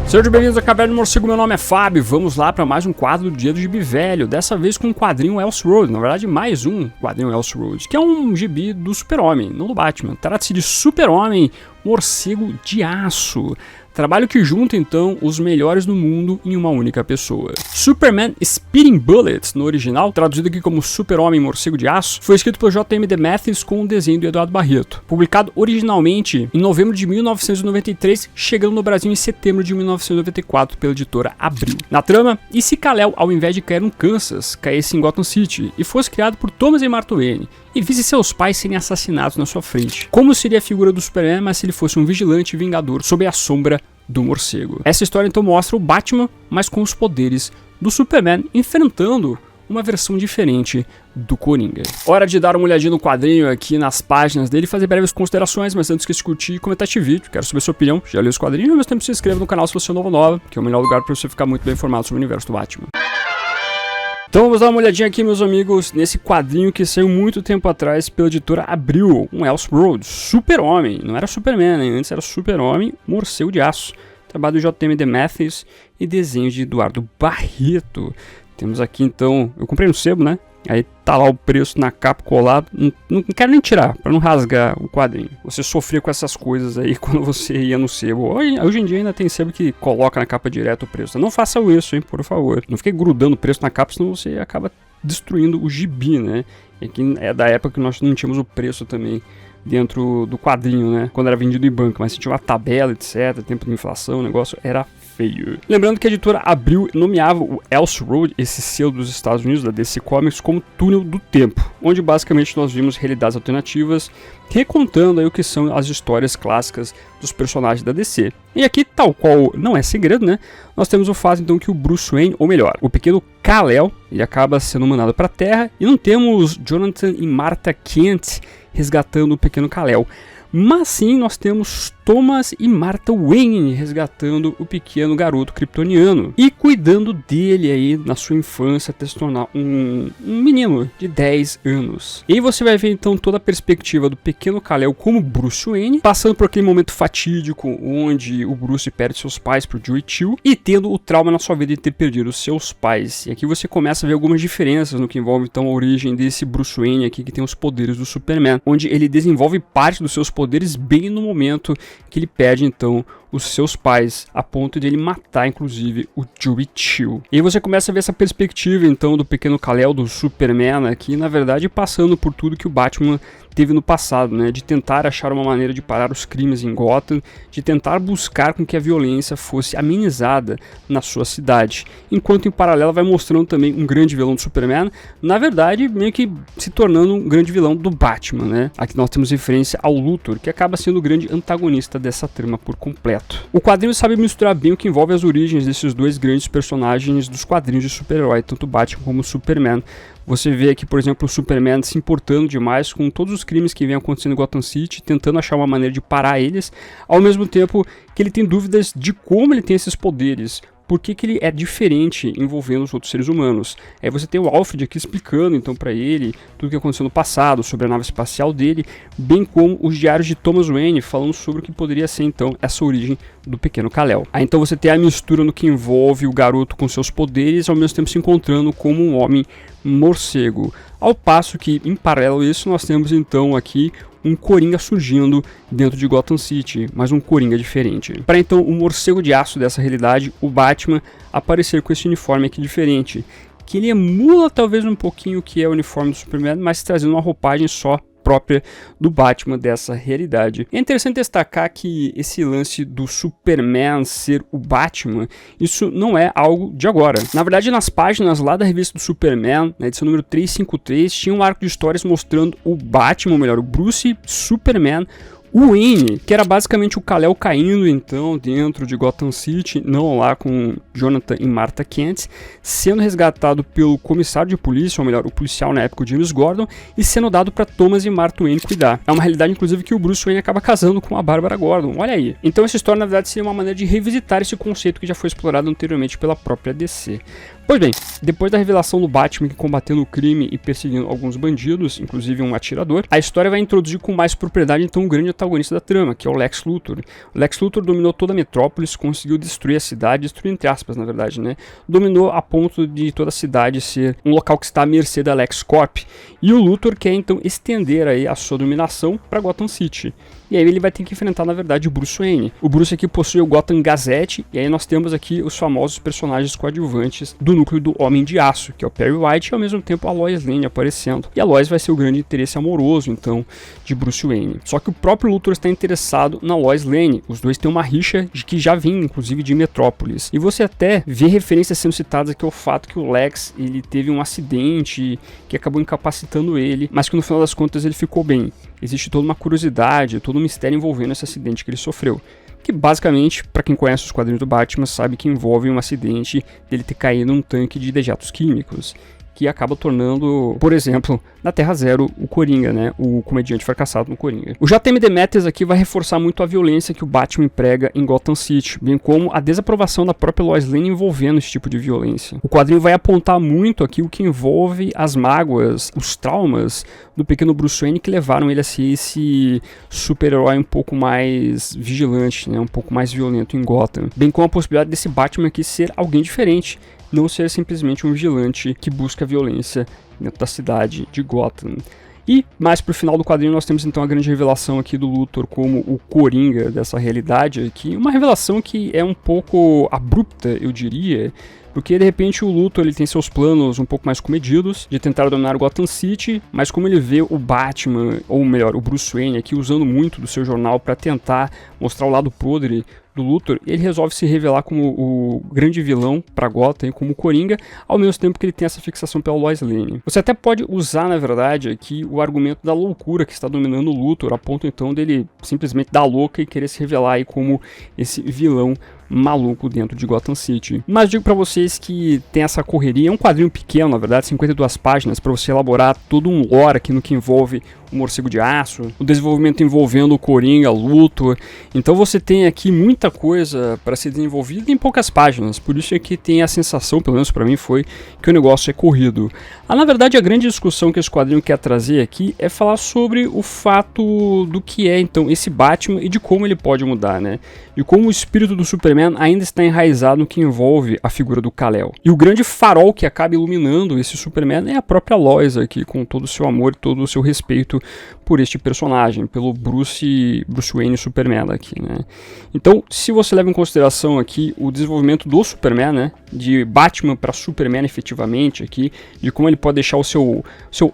Sejam bem-vindos à Caverna do Morcego, meu nome é Fábio. Vamos lá para mais um quadro do Dia do Gibi Velho, dessa vez com um quadrinho Elseworlds, na verdade mais um quadrinho Elseworlds, que é um gibi do Super-Homem, não do Batman. Trata-se de Super-Homem, Morcego de Aço. Trabalho que junta, então, os melhores do mundo em uma única pessoa. Superman Speeding Bullets, no original, traduzido aqui como Super-Homem Morcego de Aço, foi escrito por J.M. DeMatteis com o desenho do Eduardo Barreto. Publicado originalmente em novembro de 1993, chegando no Brasil em setembro de 1994 pela editora Abril. Na trama, e se Kal-El, ao invés de cair no Kansas, caísse em Gotham City e fosse criado por Thomas e Martha Wayne, e visse seus pais serem assassinados na sua frente? Como seria a figura do Superman, mas se ele fosse um vigilante vingador sob a sombra do morcego? Essa história então mostra o Batman, mas com os poderes do Superman, enfrentando uma versão diferente do Coringa. Hora de dar uma olhadinha no quadrinho aqui nas páginas dele e fazer breves considerações, mas antes que de curtir e comentar este vídeo, quero saber sua opinião, já leu os quadrinhos, ao mesmo tempo se inscreva no canal se você é novo ou nova, que é o melhor lugar para você ficar muito bem informado sobre o universo do Batman. Então vamos dar uma olhadinha aqui, meus amigos, nesse quadrinho que saiu muito tempo atrás pela editora Abril, um Elseworlds, Super-Homem, não era Superman, né? Antes era Super-Homem, Morcego de Aço, trabalho do J.M. DeMatteis e desenho de Eduardo Barreto. Temos aqui então, eu comprei no sebo, né? Aí tá lá o preço na capa colado, não quero nem tirar, para não rasgar o quadrinho. Você sofria com essas coisas aí quando você ia no sebo. Hoje em dia ainda tem sebo que coloca na capa direto o preço. Não façam isso, hein, por favor. Não fique grudando o preço na capa, senão você acaba destruindo o gibi, né? E aqui é da época que nós não tínhamos o preço também dentro do quadrinho, né? Quando era vendido em banco, mas se tinha uma tabela, etc, tempo de inflação, o negócio era feio. Lembrando que a editora Abril nomeava o Elseworlds, esse selo dos Estados Unidos, da DC Comics, como túnel do tempo, onde basicamente nós vimos realidades alternativas, recontando aí o que são as histórias clássicas dos personagens da DC. E aqui, tal qual não é segredo, né? Nós temos o fato então que o Bruce Wayne, ou melhor, o pequeno Kal-El, ele acaba sendo mandado para a Terra, e não temos Jonathan e Martha Kent resgatando o pequeno Kal-El. Mas sim, nós temos Thomas e Martha Wayne resgatando o pequeno garoto kryptoniano e cuidando dele aí na sua infância até se tornar um menino de 10 anos. E aí você vai ver então toda a perspectiva do pequeno Kal-El como Bruce Wayne, passando por aquele momento fatídico onde o Bruce perde seus pais pro Joey Chill e tendo o trauma na sua vida de ter perdido os seus pais. E aqui você começa a ver algumas diferenças no que envolve então a origem desse Bruce Wayne aqui que tem os poderes do Superman, onde ele desenvolve parte dos seus poderes bem no momento que ele perde então os seus pais, a ponto de ele matar inclusive o Joey Chill. E aí você começa a ver essa perspectiva então do pequeno Kal-El, do Superman aqui, na verdade passando por tudo que o Batman teve no passado, né, de tentar achar uma maneira de parar os crimes em Gotham, de tentar buscar com que a violência fosse amenizada na sua cidade, enquanto em paralelo vai mostrando também um grande vilão do Superman, na verdade meio que se tornando um grande vilão do Batman, né. Aqui nós temos referência ao Luthor, que acaba sendo o grande antagonista dessa trama por completo. O quadrinho sabe misturar bem o que envolve as origens desses dois grandes personagens dos quadrinhos de super-herói, tanto Batman como Superman. Você vê aqui, por exemplo, o Superman se importando demais com todos os crimes que vêm acontecendo em Gotham City, tentando achar uma maneira de parar eles, ao mesmo tempo que ele tem dúvidas de como ele tem esses poderes. Por que ele é diferente envolvendo os outros seres humanos? Aí você tem o Alfred aqui explicando então para ele tudo o que aconteceu no passado, sobre a nave espacial dele, bem como os diários de Thomas Wayne falando sobre o que poderia ser então essa origem do pequeno Kal-El. Aí então você tem a mistura no que envolve o garoto com seus poderes, ao mesmo tempo se encontrando como um homem morcego. Ao passo que, em paralelo a isso, nós temos então aqui um Coringa surgindo dentro de Gotham City, mas um Coringa diferente. Para então o Morcego de Aço dessa realidade, o Batman, aparecer com esse uniforme aqui diferente, que ele emula talvez um pouquinho o que é o uniforme do Superman, mas trazendo uma roupagem só própria do Batman dessa realidade. É interessante destacar que esse lance do Superman ser o Batman, isso não é algo de agora. Na verdade, nas páginas lá da revista do Superman, na edição número 353, tinha um arco de histórias mostrando o Batman, ou melhor, o Bruce Superman Wayne, que era basicamente o Kal-El caindo então dentro de Gotham City, não lá com Jonathan e Martha Kent, sendo resgatado pelo comissário de polícia, ou melhor, o policial na época, o James Gordon, e sendo dado para Thomas e Martha Wayne cuidar. É uma realidade inclusive que o Bruce Wayne acaba casando com a Bárbara Gordon, olha aí. Então essa história na verdade seria uma maneira de revisitar esse conceito que já foi explorado anteriormente pela própria DC. Pois bem, depois da revelação do Batman combatendo o crime e perseguindo alguns bandidos, inclusive um atirador, a história vai introduzir com mais propriedade então um grande antagonista da trama, que é o Lex Luthor. O Lex Luthor dominou toda a Metrópolis, conseguiu destruir a cidade, destruir entre aspas, na verdade, né? Dominou a ponto de toda a cidade ser um local que está à mercê da LexCorp. E o Luthor quer então estender aí a sua dominação para Gotham City. E aí ele vai ter que enfrentar, na verdade, o Bruce Wayne. O Bruce aqui possui o Gotham Gazette, e aí nós temos aqui os famosos personagens coadjuvantes do núcleo do Homem de Aço, que é o Perry White, e ao mesmo tempo a Lois Lane aparecendo. E a Lois vai ser o grande interesse amoroso, então, de Bruce Wayne. Só que o próprio Luthor está interessado na Lois Lane. Os dois têm uma rixa de que já vem, inclusive, de Metrópolis. E você até vê referências sendo citadas aqui ao fato que o Lex, ele teve um acidente que acabou incapacitando ele, mas que no final das contas ele ficou bem. Existe toda uma curiosidade, todo um mistério envolvendo esse acidente que ele sofreu. Que basicamente, para quem conhece os quadrinhos do Batman, sabe que envolve um acidente dele ter caído num tanque de dejetos químicos, que acaba tornando, por exemplo, na Terra Zero, o Coringa, né? O comediante fracassado no Coringa. O JM Demetrius aqui vai reforçar muito a violência que o Batman emprega em Gotham City, bem como a desaprovação da própria Lois Lane envolvendo esse tipo de violência. O quadrinho vai apontar muito aqui o que envolve as mágoas, os traumas do pequeno Bruce Wayne que levaram ele a ser esse super-herói um pouco mais vigilante, né? Um pouco mais violento em Gotham. Bem como a possibilidade desse Batman aqui ser alguém diferente, não ser simplesmente um vigilante que busca violência dentro da cidade de Gotham. E mais pro final do quadrinho nós temos então a grande revelação aqui do Luthor como o Coringa dessa realidade aqui, uma revelação que é um pouco abrupta, eu diria, porque de repente o Luthor ele tem seus planos um pouco mais comedidos de tentar dominar o Gotham City, mas como ele vê o Batman, ou melhor, o Bruce Wayne aqui usando muito do seu jornal para tentar mostrar o lado podre do Luthor, ele resolve se revelar como o grande vilão para Gotham, como o Coringa, ao mesmo tempo que ele tem essa fixação pela Lois Lane. Você até pode usar, na verdade, aqui o argumento da loucura que está dominando o Luthor, a ponto então dele simplesmente dar louca e querer se revelar aí como esse vilão maluco dentro de Gotham City. Mas digo pra vocês que tem essa correria, é um quadrinho pequeno, na verdade, 52 páginas, para você elaborar todo um lore aqui no que envolve o Morcego de Aço, o desenvolvimento envolvendo o Coringa, Luthor. Então você tem aqui muita coisa para ser desenvolvida em poucas páginas, por isso é que tem a sensação, pelo menos para mim foi, que o negócio é corrido. Na verdade, a grande discussão que esse quadrinho quer trazer aqui é falar sobre o fato do que é então esse Batman e de como ele pode mudar, né? E como o espírito do Superman ainda está enraizado no que envolve a figura do Kal-El. E o grande farol que acaba iluminando esse Superman é a própria Lois aqui, com todo o seu amor e todo o seu respeito por este personagem, pelo Bruce Wayne Superman aqui, né? Então, se você leva em consideração aqui o desenvolvimento do Superman, né? De Batman para Superman efetivamente aqui, de como ele pode deixar o seu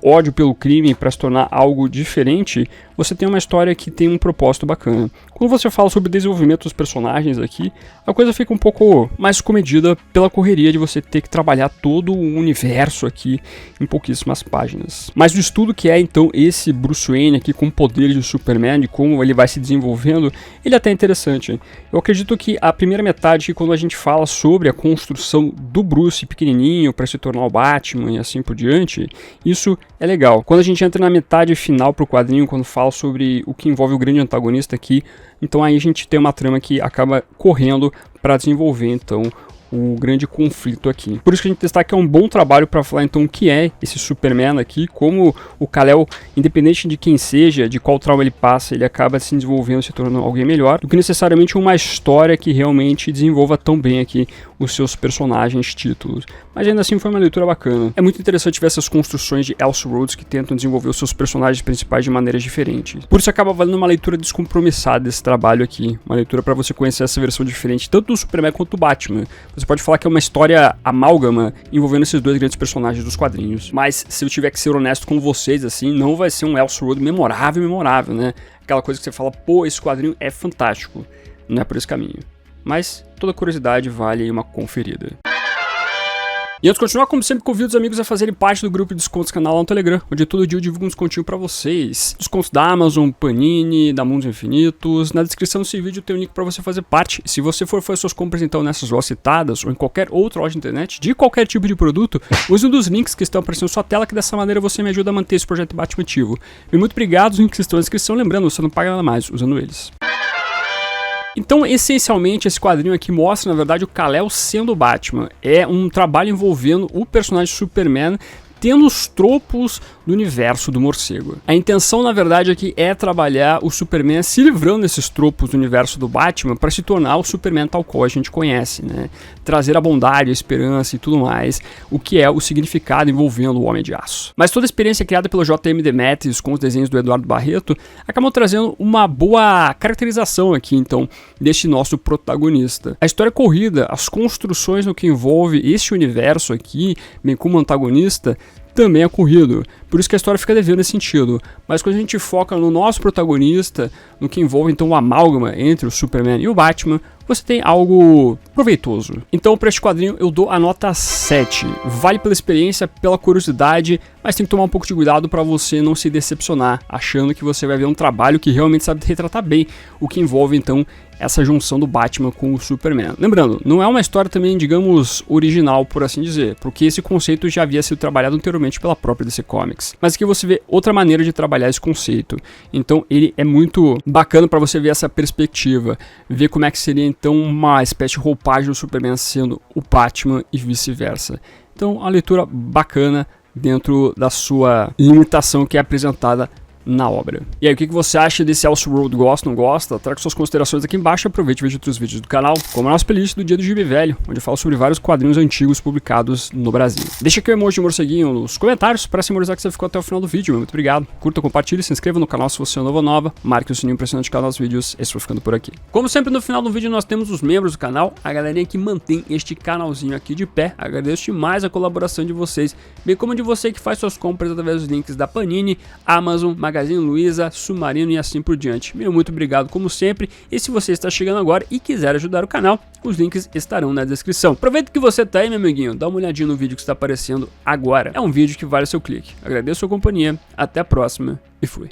ódio pelo crime para se tornar algo diferente, você tem uma história que tem um propósito bacana. Quando você fala sobre o desenvolvimento dos personagens aqui, a coisa fica um pouco mais comedida pela correria de você ter que trabalhar todo o universo aqui em pouquíssimas páginas. Mas o estudo que é então esse Bruce Wayne aqui com poderes de Superman, de como ele vai se desenvolvendo, ele é até interessante. Eu acredito que a primeira metade, quando a gente fala sobre a construção do Bruce pequenininho para se tornar o Batman e assim por diante, isso é legal. Quando a gente entra na metade final pro quadrinho, quando fala sobre o que envolve o grande antagonista aqui, então aí a gente tem uma trama que acaba correndo para desenvolver então o grande conflito aqui. Por isso que a gente destaca que é um bom trabalho para falar então o que é esse Superman aqui, como o Kal-El, independente de quem seja, de qual trauma ele passa, ele acaba se desenvolvendo, se tornando alguém melhor, do que necessariamente uma história que realmente desenvolva tão bem aqui os seus personagens, títulos. Mas ainda assim foi uma leitura bacana. É muito interessante ver essas construções de Elseworlds que tentam desenvolver os seus personagens principais de maneiras diferentes. Por isso acaba valendo uma leitura descompromissada desse trabalho aqui, uma leitura para você conhecer essa versão diferente, tanto do Superman quanto do Batman. Você pode falar que é uma história amálgama envolvendo esses dois grandes personagens dos quadrinhos. Mas se eu tiver que ser honesto com vocês, assim, não vai ser um Elseworld memorável, né? Aquela coisa que você fala, pô, esse quadrinho é fantástico. Não é por esse caminho. Mas toda curiosidade vale uma conferida. E antes de continuar, como sempre, convido os amigos a fazerem parte do grupo de descontos canal lá no Telegram, onde todo dia eu divulgo um descontinho pra vocês. Descontos da Amazon, Panini, da Mundos Infinitos. Na descrição desse vídeo tem um link pra você fazer parte. Se você for fazer suas compras então nessas lojas citadas ou em qualquer outra loja de internet, de qualquer tipo de produto, use um dos links que estão aparecendo na sua tela, que dessa maneira você me ajuda a manter esse projeto Batman ativo. E muito obrigado, os links estão na descrição, lembrando, você não paga nada mais usando eles. Então, essencialmente, esse quadrinho aqui mostra, na verdade, o Kal-El sendo o Batman. É um trabalho envolvendo o personagem Superman tendo os tropos do universo do morcego. A intenção, na verdade, aqui é trabalhar o Superman se livrando desses tropos do universo do Batman para se tornar o Superman tal qual a gente conhece, né? Trazer a bondade, a esperança e tudo mais, o que é o significado envolvendo o Homem de Aço. Mas toda a experiência criada pelo J.M. DeMatteis com os desenhos do Eduardo Barreto acabou trazendo uma boa caracterização aqui, então, deste nosso protagonista. A história corrida, as construções no que envolve este universo aqui, bem como o antagonista, também é corrido. Por isso que a história fica devendo nesse sentido. Mas quando a gente foca no nosso protagonista, no que envolve então o amálgama entre o Superman e o Batman, você tem algo proveitoso. Então para este quadrinho eu dou a nota 7. Vale pela experiência, pela curiosidade, mas tem que tomar um pouco de cuidado para você não se decepcionar, achando que você vai ver um trabalho que realmente sabe retratar bem o que envolve então essa junção do Batman com o Superman. Lembrando, não é uma história também, digamos, original, por assim dizer, porque esse conceito já havia sido trabalhado anteriormente pela própria DC Comics. Mas aqui você vê outra maneira de trabalhar esse conceito. Então ele é muito bacana para você ver essa perspectiva, ver como é que seria então uma espécie de roupagem do Superman sendo o Batman e vice-versa. Então a leitura bacana dentro da sua limitação que é apresentada na obra. E aí, o que você acha desse Elseworld? Gosta, não gosta? Traga suas considerações aqui embaixo. Aproveite e veja outros vídeos do canal, como a nossa playlist do Dia do Gibi Velho, onde eu falo sobre vários quadrinhos antigos publicados no Brasil. Deixa aqui o emoji de morceguinho nos comentários para simbolizar que você ficou até o final do vídeo. Muito obrigado. Curta, compartilhe, se inscreva no canal se você é novo ou nova. Marque o sininho para se notificar nos vídeos. Esse foi ficando por aqui. Como sempre, no final do vídeo nós temos os membros do canal, a galerinha que mantém este canalzinho aqui de pé. Agradeço demais a colaboração de vocês, bem como de você que faz suas compras através dos links da Panini, Amazon, Magazine Luiza, Submarino e assim por diante. Meu muito obrigado como sempre, e se você está chegando agora e quiser ajudar o canal, os links estarão na descrição. Aproveita que você tá aí, meu amiguinho, dá uma olhadinha no vídeo que está aparecendo agora. É um vídeo que vale o seu clique. Agradeço a sua companhia, até a próxima e fui.